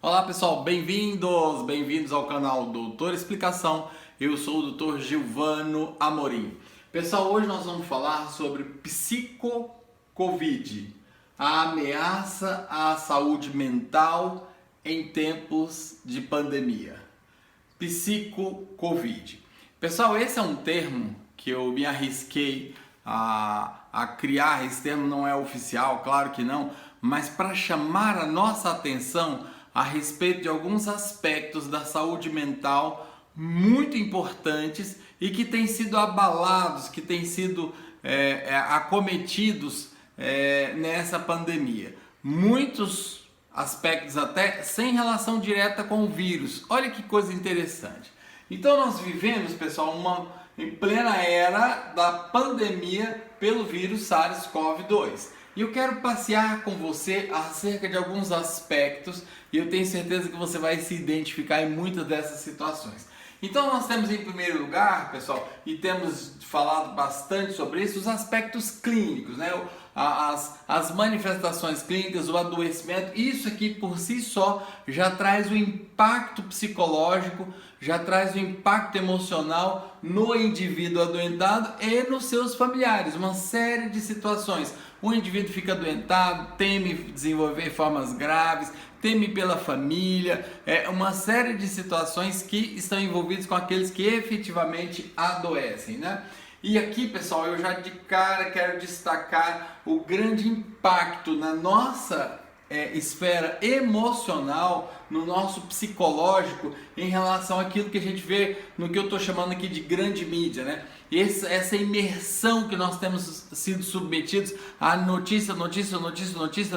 Olá pessoal, bem-vindos ao canal Doutor Explicação. Eu sou o Dr. Gilvano Amorim. Pessoal, hoje nós vamos falar sobre psico-covid, a ameaça à saúde mental em tempos de pandemia. Psico-covid. Pessoal, esse é um termo que eu me arrisquei a criar. Esse termo não é oficial, claro que não, mas para chamar a nossa atenção a respeito de alguns aspectos da saúde mental muito importantes e que têm sido abalados, que têm sido acometidos nessa pandemia. Muitos aspectos até sem relação direta com o vírus. Olha que coisa interessante. Então nós vivemos, pessoal, em plena era da pandemia pelo vírus SARS-CoV-2. E eu quero passear com você acerca de alguns aspectos e eu tenho certeza que você vai se identificar em muitas dessas situações. Então nós temos em primeiro lugar, pessoal, e temos falado bastante sobre isso, os aspectos clínicos, né? As manifestações clínicas, o adoecimento. Isso aqui por si só já traz o impacto psicológico, já traz o impacto emocional no indivíduo adoentado e nos seus familiares. Uma série de situações. O indivíduo fica adoentado, teme desenvolver formas graves, teme pela família, uma série de situações que estão envolvidas com aqueles que efetivamente adoecem, né? E aqui, pessoal, eu já de cara quero destacar o grande impacto na nossa esfera emocional, no nosso psicológico, em relação àquilo que a gente vê no que eu estou chamando aqui de grande mídia, né? Essa imersão que nós temos sido submetidos a notícia,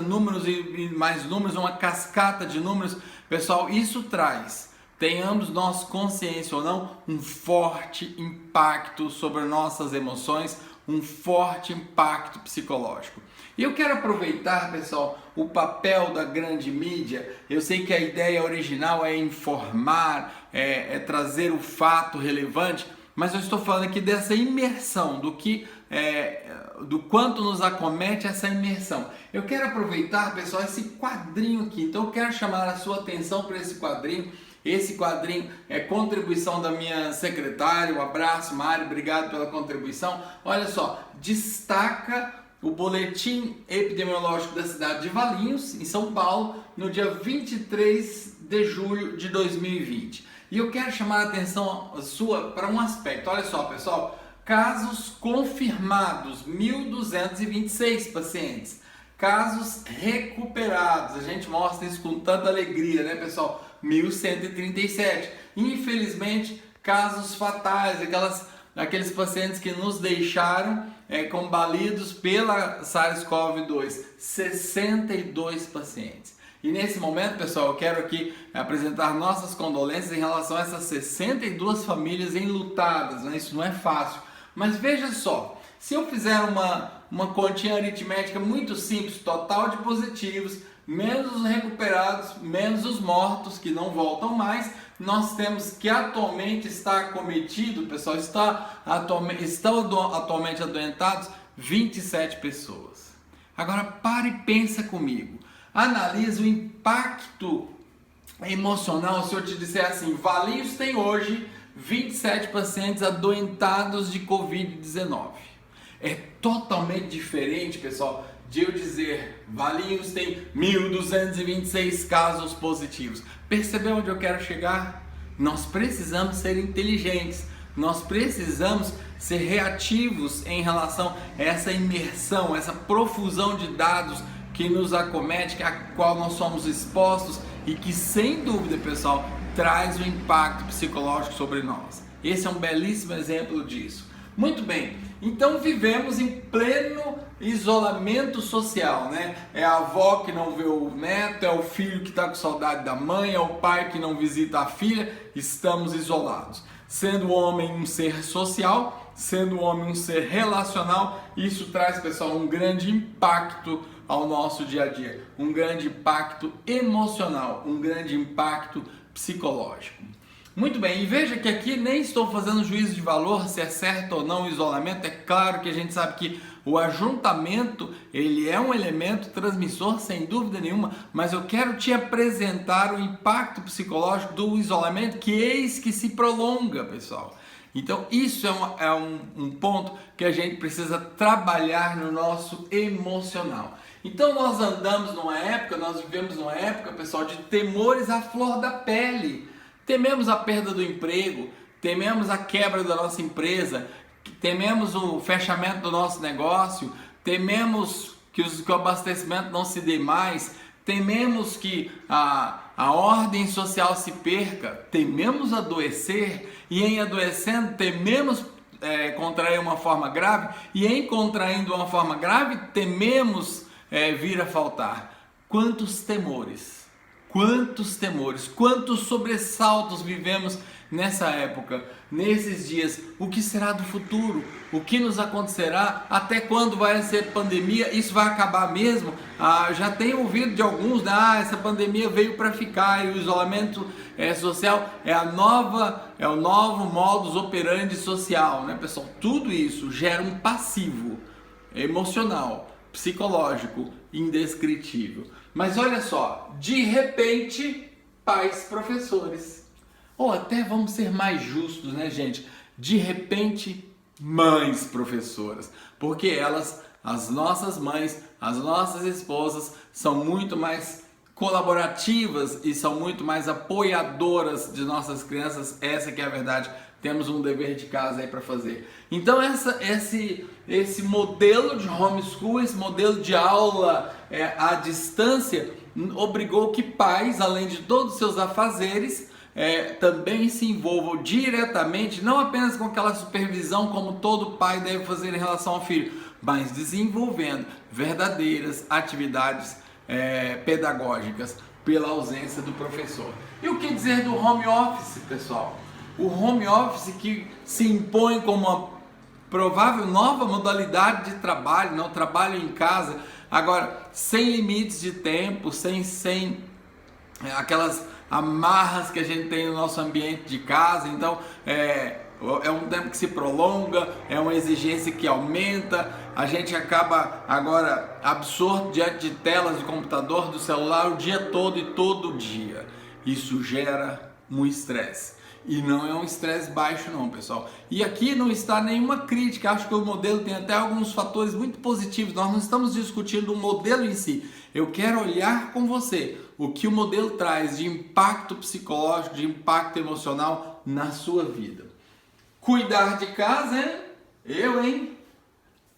números e mais números, uma cascata de números. Pessoal, isso traz, tenhamos nós consciência ou não, um forte impacto sobre nossas emoções, um forte impacto psicológico. E eu quero aproveitar, pessoal, o papel da grande mídia. Eu sei que a ideia original é informar, é trazer o fato relevante, mas eu estou falando aqui dessa imersão, do quanto nos acomete essa imersão. Eu quero aproveitar, pessoal, esse quadrinho aqui. Então eu quero chamar a sua atenção para esse quadrinho. Esse quadrinho é contribuição da minha secretária. Um abraço, Mari, obrigado pela contribuição. Olha só, destaca o boletim epidemiológico da cidade de Valinhos, em São Paulo, no dia 23 de julho de 2020. E eu quero chamar a atenção sua para um aspecto. Olha só, pessoal, casos confirmados, 1.226 pacientes. Casos recuperados, a gente mostra isso com tanta alegria, né, pessoal? 1.137. Infelizmente, casos fatais, aqueles pacientes que nos deixaram combalidos pela SARS-CoV-2, 62 pacientes. E nesse momento, pessoal, eu quero aqui apresentar nossas condolências em relação a essas 62 famílias enlutadas, né? Isso não é fácil. Mas veja só, se eu fizer uma continha aritmética muito simples, total de positivos, menos os recuperados, menos os mortos que não voltam mais, nós temos que atualmente está acometido, pessoal, estão atualmente adoentados 27 pessoas. Agora pare e pensa comigo. Analisa o impacto emocional se eu te disser assim: Valinhos tem hoje 27 pacientes adoentados de Covid-19. É totalmente diferente, pessoal, de eu dizer Valinhos tem 1.226 casos positivos. Percebeu onde eu quero chegar? Nós precisamos ser inteligentes, nós precisamos ser reativos em relação a essa imersão, essa profusão de dados que nos acomete, a qual nós somos expostos e que, sem dúvida, pessoal, traz um impacto psicológico sobre nós. Esse é um belíssimo exemplo disso. Muito bem, então vivemos em pleno isolamento social, né? É a avó que não vê o neto, é o filho que está com saudade da mãe, é o pai que não visita a filha, estamos isolados. Sendo o homem um ser social, sendo o homem um ser relacional, isso traz, pessoal, um grande impacto ao nosso dia a dia, um grande impacto emocional, um grande impacto psicológico. Muito bem, e veja que aqui nem estou fazendo juízo de valor se é certo ou não o isolamento. É claro que a gente sabe que O ajuntamento, ele é um elemento transmissor sem dúvida nenhuma, mas eu quero te apresentar o impacto psicológico do isolamento, que eis que se prolonga, pessoal. Então isso é um ponto que a gente precisa trabalhar no nosso emocional. Então nós vivemos numa época, pessoal, de temores à flor da pele. Tememos a perda do emprego, tememos a quebra da nossa empresa, tememos o fechamento do nosso negócio, tememos que o abastecimento não se dê mais, tememos que a ordem social se perca, tememos adoecer e em adoecendo tememos contrair uma forma grave e em contraindo uma forma grave tememos vir a faltar. Quantos temores, quantos sobressaltos vivemos nessa época, nesses dias. O que será do futuro? O que nos acontecerá? Até quando vai ser pandemia? Isso vai acabar mesmo? Já tenho ouvido de alguns, essa pandemia veio para ficar e o isolamento social é o novo modus operandi social, né, pessoal? Tudo isso gera um passivo emocional, psicológico, indescritível. Mas olha só, de repente, pais professores, ou até vamos ser mais justos, né, gente? De repente, mães professoras, porque elas, as nossas mães, as nossas esposas, são muito mais colaborativas e são muito mais apoiadoras de nossas crianças. Essa que é a verdade. Temos um dever de casa aí para fazer. Então esse modelo de homeschool, esse modelo de aula à distância, obrigou que pais, além de todos os seus afazeres, também se envolvam diretamente, não apenas com aquela supervisão como todo pai deve fazer em relação ao filho, mas desenvolvendo verdadeiras atividades pedagógicas pela ausência do professor. E o que dizer do home office, pessoal? O home office que se impõe como uma provável nova modalidade de trabalho, não trabalho em casa, agora sem limites de tempo, sem aquelas amarras que a gente tem no nosso ambiente de casa. Então é um tempo que se prolonga, é uma exigência que aumenta, a gente acaba agora absorto diante de telas do computador, do celular o dia todo e todo dia. Isso gera um estresse. E não é um estresse baixo não, pessoal. E aqui não está nenhuma crítica, acho que o modelo tem até alguns fatores muito positivos. Nós não estamos discutindo o modelo em si. Eu quero olhar com você o que o modelo traz de impacto psicológico, de impacto emocional na sua vida. Cuidar de casa, hein? hein?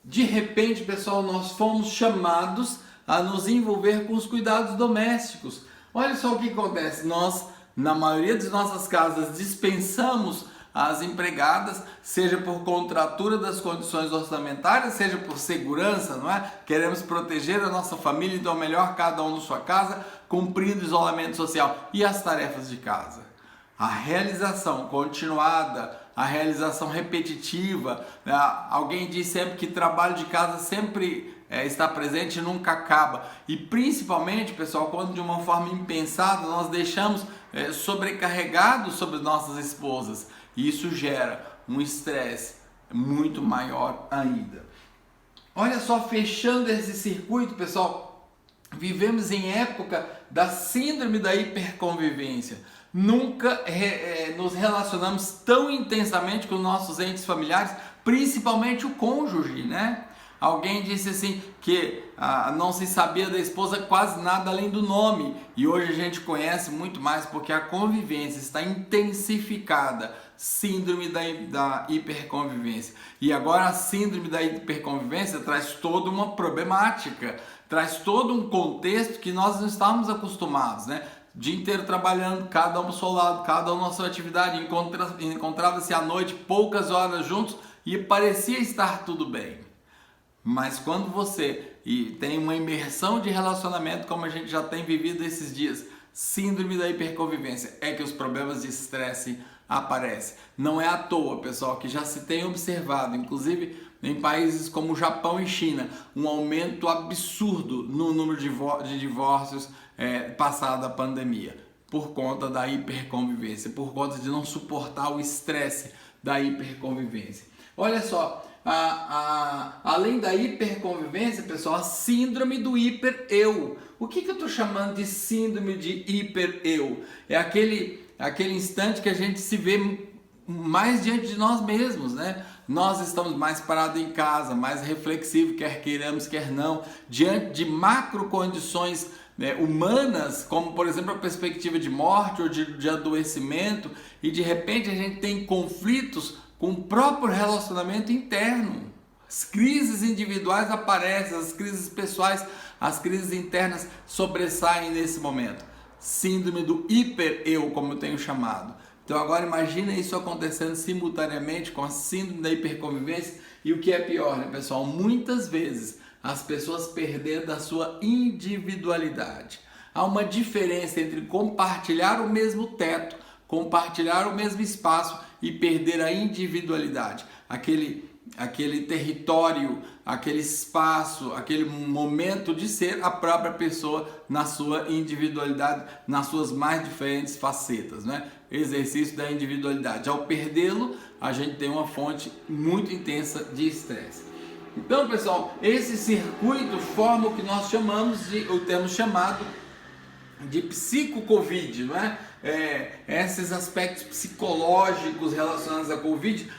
De repente, pessoal, nós fomos chamados a nos envolver com os cuidados domésticos. Olha só o que acontece, nós, na maioria das nossas casas, dispensamos as empregadas, seja por contratura das condições orçamentárias, seja por segurança, não é? Queremos proteger a nossa família, então melhor cada um na sua casa, cumprindo o isolamento social. E as tarefas de casa? A realização continuada, a realização repetitiva, né? Alguém diz sempre que trabalho de casa sempre está presente e nunca acaba. E principalmente, pessoal, quando de uma forma impensada nós deixamos sobrecarregados sobre nossas esposas. E isso gera um estresse muito maior ainda. Olha só, fechando esse circuito, pessoal, vivemos em época da síndrome da hiperconvivência. Nunca nos relacionamos tão intensamente com nossos entes familiares, principalmente o cônjuge, né? Alguém disse assim que não se sabia da esposa quase nada além do nome, e hoje a gente conhece muito mais porque a convivência está intensificada. Síndrome da hiperconvivência. E agora a síndrome da hiperconvivência traz toda uma problemática, traz todo um contexto que nós não estávamos acostumados, né? O dia inteiro trabalhando, cada um ao seu lado, cada um na sua atividade, encontrava-se à noite poucas horas juntos e parecia estar tudo bem. Mas quando você tem uma imersão de relacionamento, como a gente já tem vivido esses dias, síndrome da hiperconvivência, é que os problemas de estresse aparecem. Não é à toa, pessoal, que já se tem observado, inclusive em países como o Japão e China, um aumento absurdo no número de divórcios passado a pandemia, por conta da hiperconvivência, por conta de não suportar o estresse da hiperconvivência. Olha só, além da hiperconvivência, pessoal, a síndrome do hiper-eu. O que eu estou chamando de síndrome de hiper-eu? É aquele instante que a gente se vê mais diante de nós mesmos, né? Nós estamos mais parados em casa, mais reflexivos, quer queiramos, quer não, diante de macro condições, né, humanas, como por exemplo a perspectiva de morte ou de adoecimento, e de repente a gente tem conflitos com o próprio relacionamento interno. As crises individuais aparecem, as crises pessoais, as crises internas sobressaem nesse momento. Síndrome do hiper-eu, como eu tenho chamado. Então agora imagina isso acontecendo simultaneamente com a síndrome da hiperconvivência, e o que é pior, né, pessoal? Muitas vezes as pessoas perderam da sua individualidade. Há uma diferença entre compartilhar o mesmo teto, compartilhar o mesmo espaço e perder a individualidade. Aquele território, aquele espaço, aquele momento de ser a própria pessoa na sua individualidade, nas suas mais diferentes facetas, né? Exercício da individualidade. Ao perdê-lo, a gente tem uma fonte muito intensa de estresse. Então, pessoal, esse circuito forma o que nós temos chamado de psico-Covid, não é? Esses aspectos psicológicos relacionados à Covid,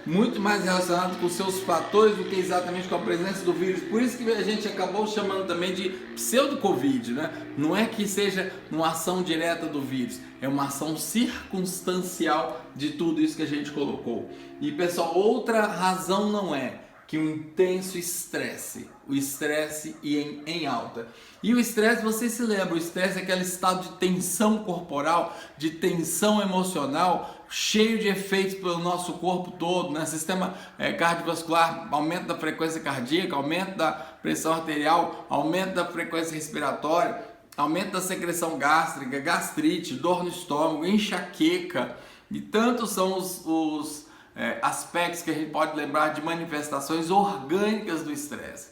muito mais relacionados com seus fatores do que exatamente com a presença do vírus. Por isso que a gente acabou chamando também de pseudo-Covid, né? Não é que seja uma ação direta do vírus, é uma ação circunstancial de tudo isso que a gente colocou. E pessoal, outra razão não é que um intenso estresse, o estresse em alta. E o estresse, você se lembra, o estresse é aquele estado de tensão corporal, de tensão emocional, cheio de efeitos pelo nosso corpo todo, né? Sistema cardiovascular, aumento da frequência cardíaca, aumento da pressão arterial, aumento da frequência respiratória, aumento da secreção gástrica, gastrite, dor no estômago, enxaqueca, e tantos são os aspectos que a gente pode lembrar de manifestações orgânicas do estresse.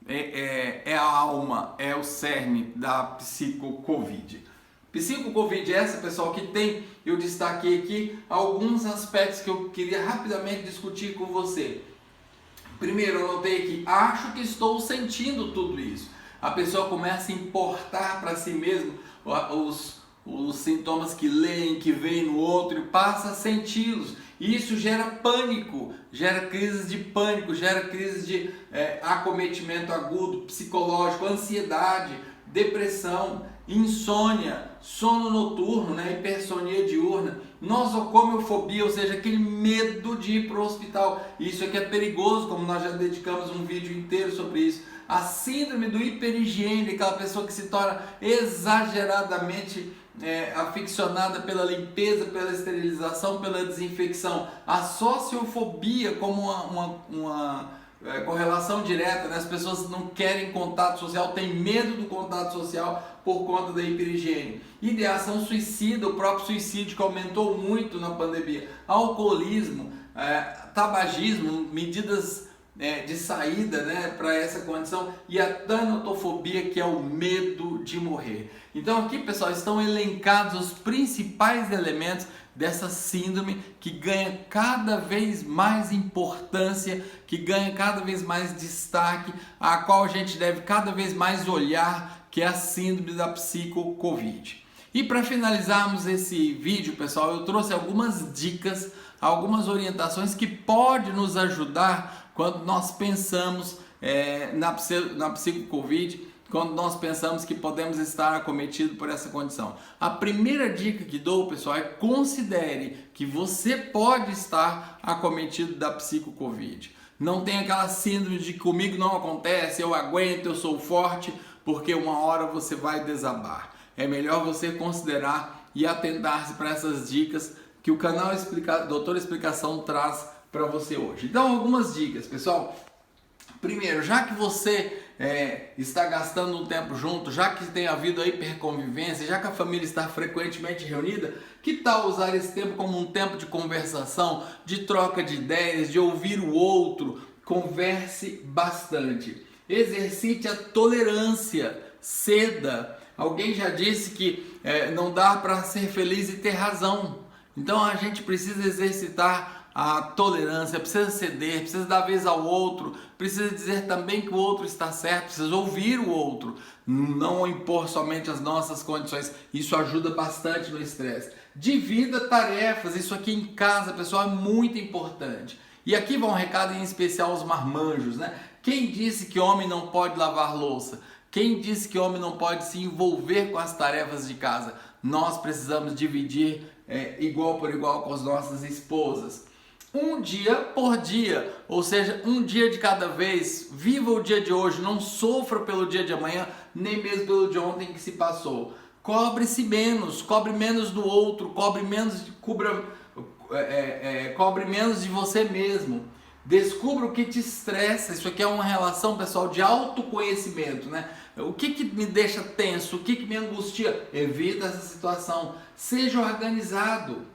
É a alma, é o cerne da psico-Covid. Psico-Covid é essa, pessoal, que tem, eu destaquei aqui alguns aspectos que eu queria rapidamente discutir com você. Primeiro, eu notei aqui, acho que estou sentindo tudo isso. A pessoa começa a importar para si mesmo os sintomas que leem, que veem no outro, e passa a senti-los. E isso gera pânico, gera crises de pânico, gera crises de acometimento agudo, psicológico, ansiedade, depressão, insônia, sono noturno, né, hipersonia diurna, nosocomiofobia, ou seja, aquele medo de ir para o hospital. Isso aqui é perigoso, como nós já dedicamos um vídeo inteiro sobre isso. A síndrome do hiperhigiene, aquela pessoa que se torna exageradamente aficionada pela limpeza, pela esterilização, pela desinfecção. A sociofobia como uma correlação direta, né? As pessoas não querem contato social, têm medo do contato social por conta da hiperhigiene. Ideação suicida, o próprio suicídio que aumentou muito na pandemia. Alcoolismo, tabagismo, medidas de saída, né, para essa condição, e a tanatofobia, que é o medo de morrer. Então aqui, pessoal, estão elencados os principais elementos dessa síndrome que ganha cada vez mais importância, que ganha cada vez mais destaque, a qual a gente deve cada vez mais olhar, que é a síndrome da psico-Covid. E para finalizarmos esse vídeo, pessoal, eu trouxe algumas dicas, algumas orientações que podem nos ajudar quando nós pensamos na psico-Covid, quando nós pensamos que podemos estar acometidos por essa condição. A primeira dica que dou, pessoal, é considere que você pode estar acometido da psico-Covid. Não tem aquela síndrome de comigo não acontece, eu aguento, eu sou forte, porque uma hora você vai desabar. É melhor você considerar e atentar-se para essas dicas que o canal Doutor Explicação traz para você hoje. Então, algumas dicas, pessoal. Primeiro, já que você está gastando um tempo junto, já que tem havido a hiperconvivência, já que a família está frequentemente reunida, que tal usar esse tempo como um tempo de conversação, de troca de ideias, de ouvir o outro? Converse bastante. Exercite a tolerância, ceda. Alguém já disse que não dá para ser feliz e ter razão. Então a gente precisa exercitar a tolerância, precisa ceder, precisa dar vez ao outro, precisa dizer também que o outro está certo, precisa ouvir o outro, não impor somente as nossas condições. Isso ajuda bastante no estresse. Divida tarefas, isso aqui em casa, pessoal, é muito importante. E aqui vai um recado em especial aos marmanjos, né? Quem disse que homem não pode lavar louça? Quem disse que homem não pode se envolver com as tarefas de casa? Nós precisamos dividir igual por igual com as nossas esposas. Um dia por dia, ou seja, um dia de cada vez. Viva o dia de hoje, não sofra pelo dia de amanhã, nem mesmo pelo de ontem que se passou. Cobre-se menos, cobre menos do outro, cobre menos de você mesmo. Descubra o que te estressa. Isso aqui é uma relação, pessoal, de autoconhecimento, né? O que me deixa tenso, o que me angustia? Evita essa situação. Seja organizado.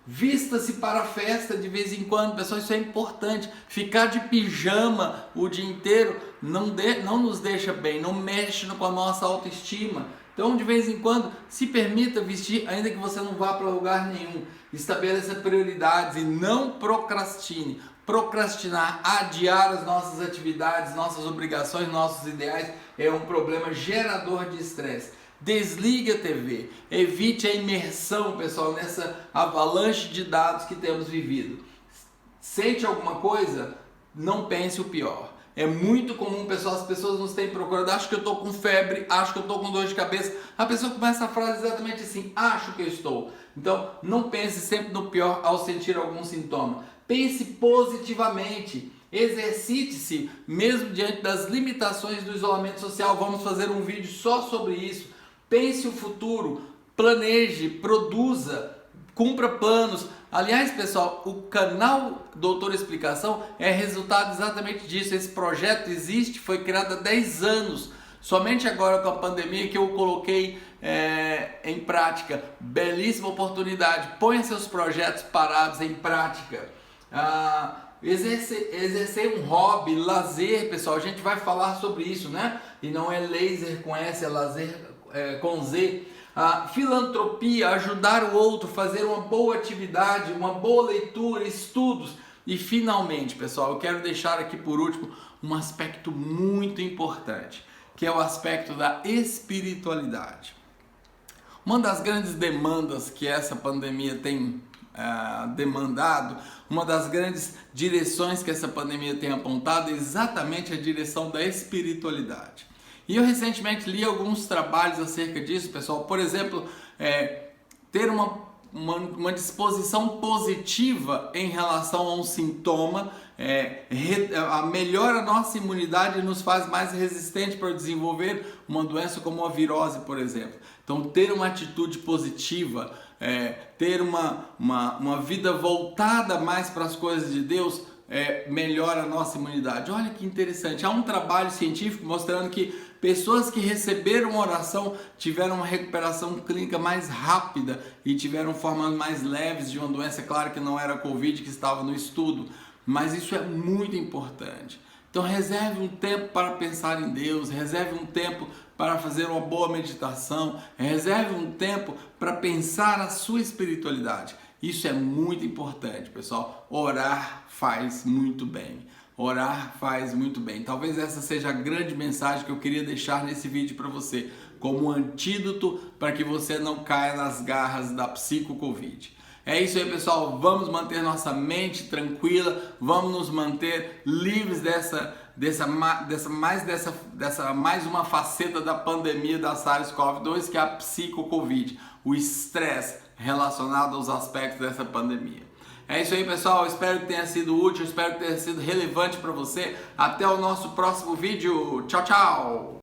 Vista-se para a festa de vez em quando, pessoal, isso é importante. Ficar de pijama o dia inteiro não nos deixa bem, não mexe com a nossa autoestima. Então, de vez em quando, se permita vestir, ainda que você não vá para lugar nenhum. Estabeleça prioridades e não procrastine. Procrastinar, adiar as nossas atividades, nossas obrigações, nossos ideais é um problema gerador de estresse. Desligue a TV, evite a imersão, pessoal, nessa avalanche de dados que temos vivido. Sente alguma coisa? Não pense o pior. É muito comum, pessoal, as pessoas nos têm procurado, acho que eu estou com febre, acho que eu estou com dor de cabeça. A pessoa começa a frase exatamente assim, acho que eu estou. Então, não pense sempre no pior ao sentir algum sintoma. Pense positivamente. Exercite-se, mesmo diante das limitações do isolamento social. Vamos fazer um vídeo só sobre isso. Pense o futuro, planeje, produza, cumpra planos. Aliás, pessoal, o canal Doutor Explicação é resultado exatamente disso. Esse projeto existe, foi criado há 10 anos. Somente agora com a pandemia que eu coloquei em prática. Belíssima oportunidade. Ponha seus projetos parados em prática. Exercer um hobby, lazer, pessoal. A gente vai falar sobre isso, né? E não é laser com S, é lazer com Z. Filantropia, ajudar o outro, fazer uma boa atividade, uma boa leitura, estudos. E finalmente, pessoal, eu quero deixar aqui por último um aspecto muito importante, que é o aspecto da espiritualidade. Uma das grandes demandas que essa pandemia tem demandado, uma das grandes direções que essa pandemia tem apontado é exatamente a direção da espiritualidade. E eu recentemente li alguns trabalhos acerca disso, pessoal. Por exemplo, ter uma disposição positiva em relação a um sintoma melhora a nossa imunidade e nos faz mais resistente para desenvolver uma doença como a virose, por exemplo. Então, ter uma atitude positiva, ter uma vida voltada mais para as coisas de Deus, melhora a nossa imunidade. Olha que interessante, há um trabalho científico mostrando que pessoas que receberam oração tiveram uma recuperação clínica mais rápida e tiveram formas mais leves de uma doença. Claro que não era a Covid que estava no estudo, mas isso é muito importante. Então reserve um tempo para pensar em Deus, reserve um tempo para fazer uma boa meditação, reserve um tempo para pensar a sua espiritualidade. Isso é muito importante, pessoal. Orar faz muito bem. Orar faz muito bem. Talvez essa seja a grande mensagem que eu queria deixar nesse vídeo para você, como um antídoto para que você não caia nas garras da psico-covid. É isso aí, pessoal. Vamos manter nossa mente tranquila, vamos nos manter livres dessa mais uma faceta da pandemia da SARS-CoV-2, que é a psico-covid, o estresse relacionado aos aspectos dessa pandemia. É isso aí, pessoal. Espero que tenha sido útil, espero que tenha sido relevante para você. Até o nosso próximo vídeo. Tchau, tchau!